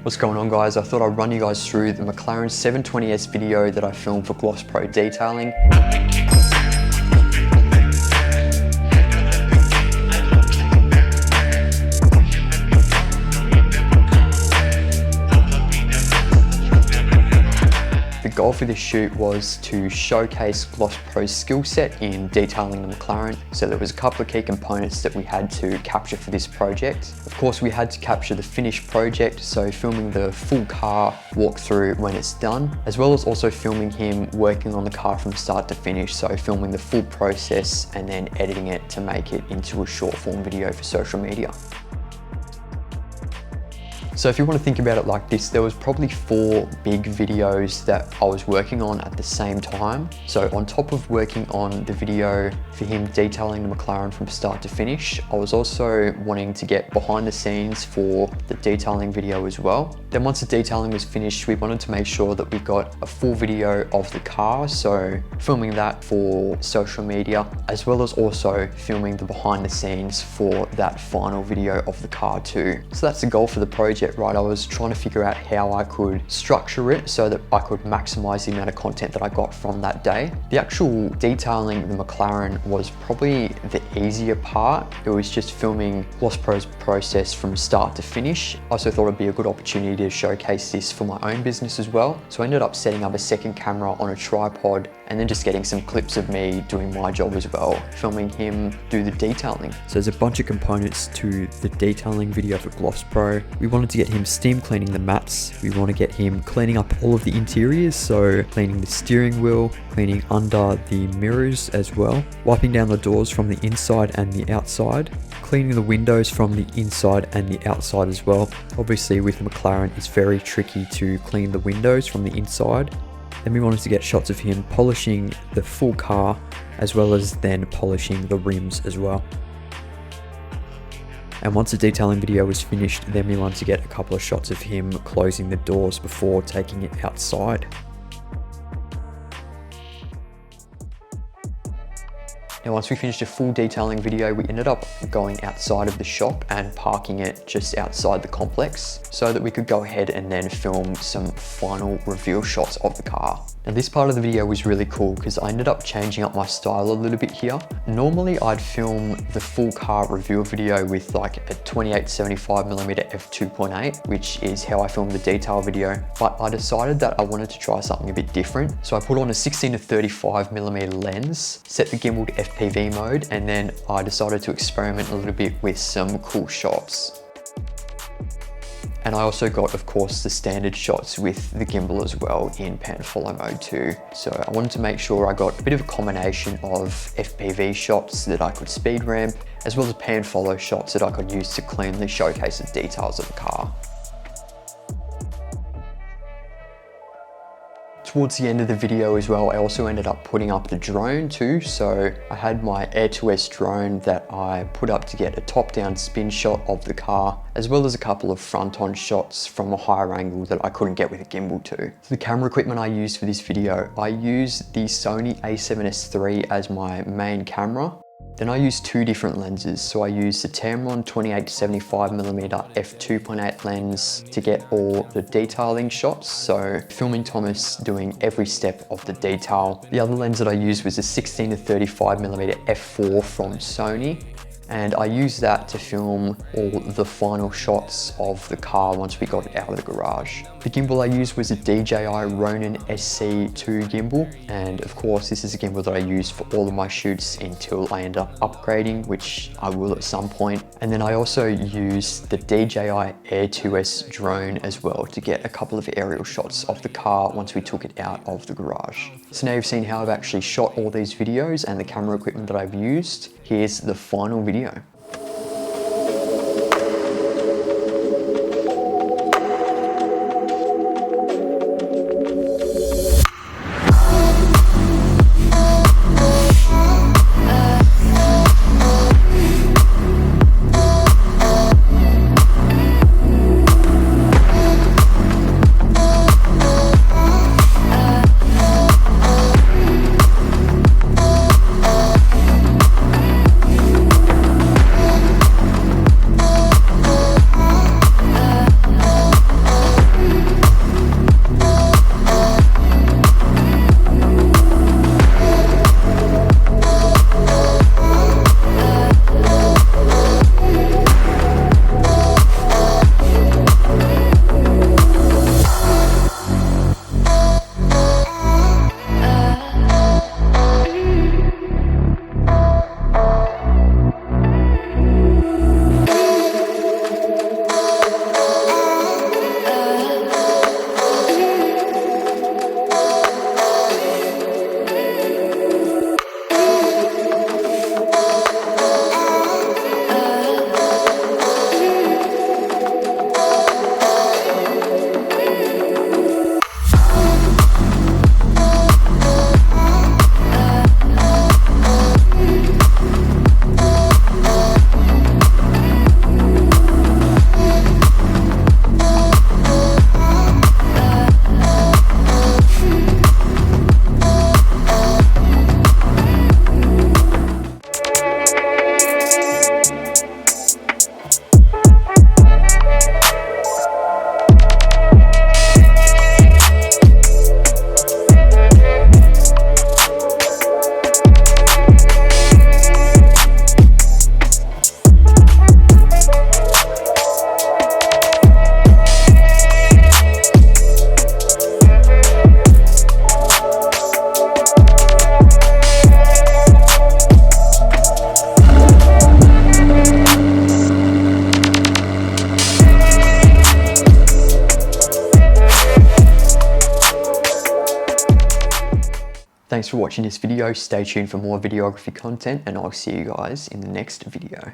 What's going on, guys? I thought I'd run you guys through the McLaren 720S video that I filmed for Gloss Pro Detailing. The goal for this shoot was to showcase Gloss Pro's skill set in detailing the McLaren. So there was a couple of key components that we had to capture for this project. Of course, we had to capture the finished project, so filming the full car walkthrough when it's done, as well as also filming him working on the car from start to finish. So filming the full process and then editing it to make it into a short form video for social media. So if you want to think about it like this, there was probably 4 big videos that I was working on at the same time. So on top of working on the video for him detailing the McLaren from start to finish, I was also wanting to get behind the scenes for the detailing video as well. Then once the detailing was finished, we wanted to make sure that we got a full video of the car. So filming that for social media, as well as also filming the behind the scenes for that final video of the car too. So that's the goal for the project. Right, I was trying to figure out how I could structure it so that I could maximize the amount of content that I got from that day. The actual detailing the McLaren was probably the easier part. It was just filming Gloss Pro's process from start to finish. I also thought it'd be a good opportunity to showcase this for my own business as well. So I ended up setting up a second camera on a tripod and then just getting some clips of me doing my job as well, filming him do the detailing. So there's a bunch of components to the detailing video for Gloss Pro. We wanted to get him steam cleaning the mats. We want to get him cleaning up all of the interiors, so cleaning the steering wheel, cleaning under the mirrors as well, wiping down the doors from the inside and the outside, cleaning the windows from the inside and the outside as well. Obviously with the McLaren, it's very tricky to clean the windows from the inside. Then we wanted to get shots of him polishing the full car, as well as then polishing the rims as well. And once the detailing video was finished, then we wanted to get a couple of shots of him closing the doors before taking it outside. Now, once we finished a full detailing video, we ended up going outside of the shop and parking it just outside the complex so that we could go ahead and then film some final reveal shots of the car. Now, this part of the video was really cool because I ended up changing up my style a little bit here. Normally, I'd film the full car reveal video with like a 28-75mm f2.8, which is how I filmed the detail video. But I decided that I wanted to try something a bit different. So I put on a 16-35mm lens, set the gimbal to FPV mode, and then I decided to experiment a little bit with some cool shots. And I also got, of course, the standard shots with the gimbal as well in pan follow mode too. So I wanted to make sure I got a bit of a combination of FPV shots that I could speed ramp, as well as pan follow shots that I could use to cleanly showcase the details of the car. Towards the end of the video as well, I also ended up putting up the drone too. So I had my Air-to-S drone that I put up to get a top-down spin shot of the car, as well as a couple of front-on shots from a higher angle that I couldn't get with a gimbal too. So the camera equipment I used for this video, I used the Sony a7S III as my main camera. Then I used 2 different lenses. So I used the Tamron 28-75mm f2.8 lens to get all the detailing shots. So filming Thomas doing every step of the detail. The other lens that I used was a 16-35mm f4 from Sony. And I used that to film all the final shots of the car once we got it out of the garage. The gimbal I used was a DJI Ronin SC2 gimbal. And of course, this is a gimbal that I used for all of my shoots until I end up upgrading, which I will at some point. And then I also used the DJI Air-to-S drone as well to get a couple of aerial shots of the car once we took it out of the garage. So now you've seen how I've actually shot all these videos and the camera equipment that I've used. Here's the final video. Thanks for watching this video. Stay tuned for more videography content, and I'll see you guys in the next video.